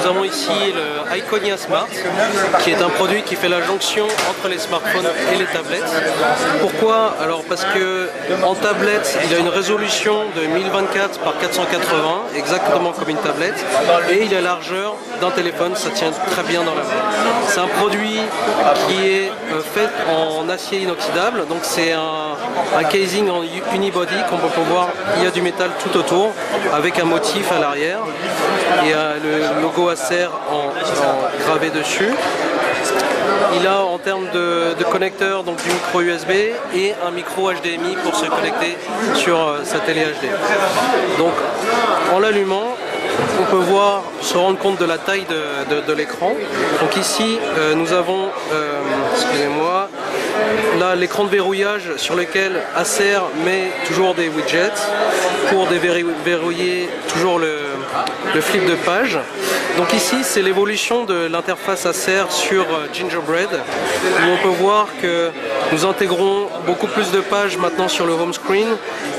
avons ici le Iconia Smart, qui est un produit qui fait la jonction entre les smartphones et les tablettes. Pourquoi? Alors parce que en tablette, il a une résolution de 1024 par 480, exactement comme une tablette, et il a la largeur d'un téléphone, ça tient très bien dans la main. C'est un produit qui est fait en acier inoxydable, donc c'est un casing en unibody qu'on peut voir, il y a du métal tout autour, avec un motif à l'arrière, et le logo Acer en gravé dessus. Il a en termes de connecteur donc du micro USB et un micro HDMI pour se connecter sur sa télé HD. Donc en l'allumant, on peut se rendre compte de la taille de l'écran. Donc ici nous avons, excusez-moi, là l'écran de verrouillage sur lequel Acer met toujours des widgets pour déverrouiller toujours le flip de page. Donc ici c'est l'évolution de l'interface Acer sur Gingerbread, où on peut voir que nous intégrons beaucoup plus de pages maintenant sur le home screen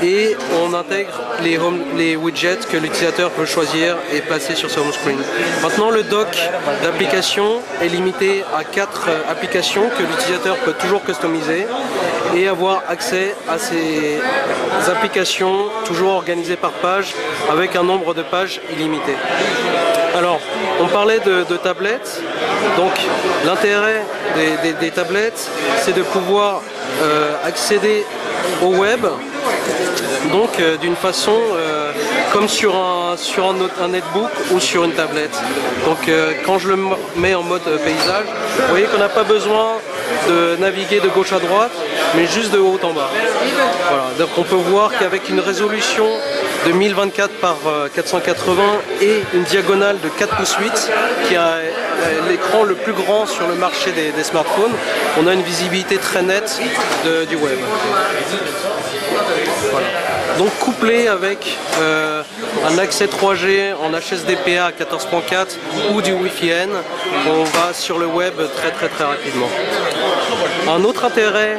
et on intègre les widgets que l'utilisateur peut choisir et placer sur ce home screen. Maintenant le dock d'applications est limité à 4 applications que l'utilisateur peut toujours customiser et avoir accès à ces applications toujours organisées par page avec un nombre de pages illimité. Alors, on parlait de tablettes, donc l'intérêt des tablettes, c'est de pouvoir accéder au web, donc d'une façon comme sur un netbook ou sur une tablette. Donc quand je le mets en mode paysage, vous voyez qu'on n'a pas besoin de naviguer de gauche à droite, mais juste de haut en bas. Voilà, donc on peut voir qu'avec une résolution de 1024 par 480 et une diagonale de 4 pouces 8, qui a l'écran le plus grand sur le marché des smartphones, on a une visibilité très nette du web. Voilà. Donc couplé avec un accès 3G en HSDPA 14.4 ou du Wi-Fi N, on va sur le web très rapidement. Un autre intérêt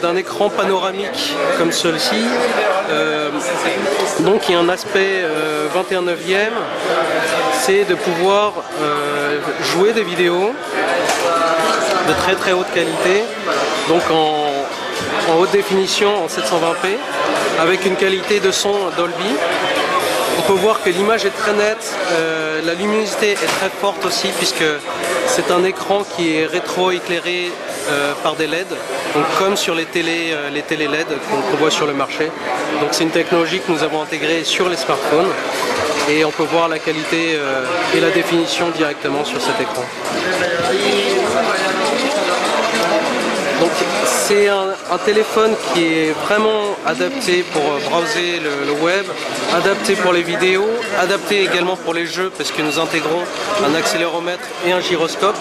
d'un écran panoramique comme celui-ci, donc il y a un aspect 21/9e, c'est de pouvoir jouer des vidéos de très haute qualité, donc en haute définition en 720p avec une qualité de son Dolby. On peut voir que l'image est très nette, la luminosité est très forte aussi puisque c'est un écran qui est rétro-éclairé par des LED, donc comme sur les télé LED qu'on voit sur le marché. Donc c'est une technologie que nous avons intégrée sur les smartphones et on peut voir la qualité et la définition directement sur cet écran. Donc c'est un téléphone qui est vraiment adapté pour browser le web, adapté pour les vidéos, adapté également pour les jeux parce que nous intégrons un accéléromètre et un gyroscope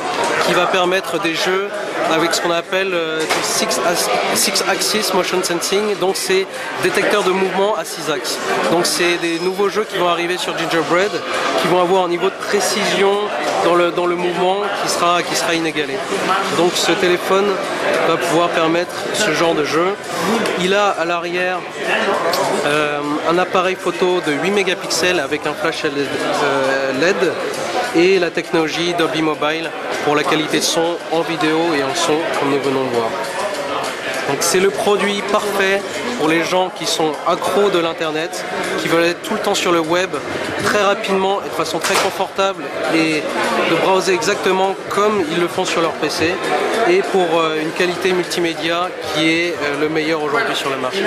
qui va permettre des jeux avec ce qu'on appelle du 6-axis motion sensing, donc c'est détecteur de mouvement à 6 axes. Donc c'est des nouveaux jeux qui vont arriver sur Gingerbread qui vont avoir un niveau de précision dans le mouvement qui sera inégalé. Donc ce téléphone va pouvoir permettre ce genre de jeu. Il a à l'arrière un appareil photo de 8 mégapixels avec un flash LED et la technologie Dolby Mobile pour la qualité de son en vidéo et en son comme nous venons de voir. Donc c'est le produit parfait pour les gens qui sont accros de l'internet, qui veulent être tout le temps sur le web, très rapidement et de façon très confortable et de browser exactement comme ils le font sur leur PC et pour une qualité multimédia qui est le meilleur aujourd'hui sur le marché.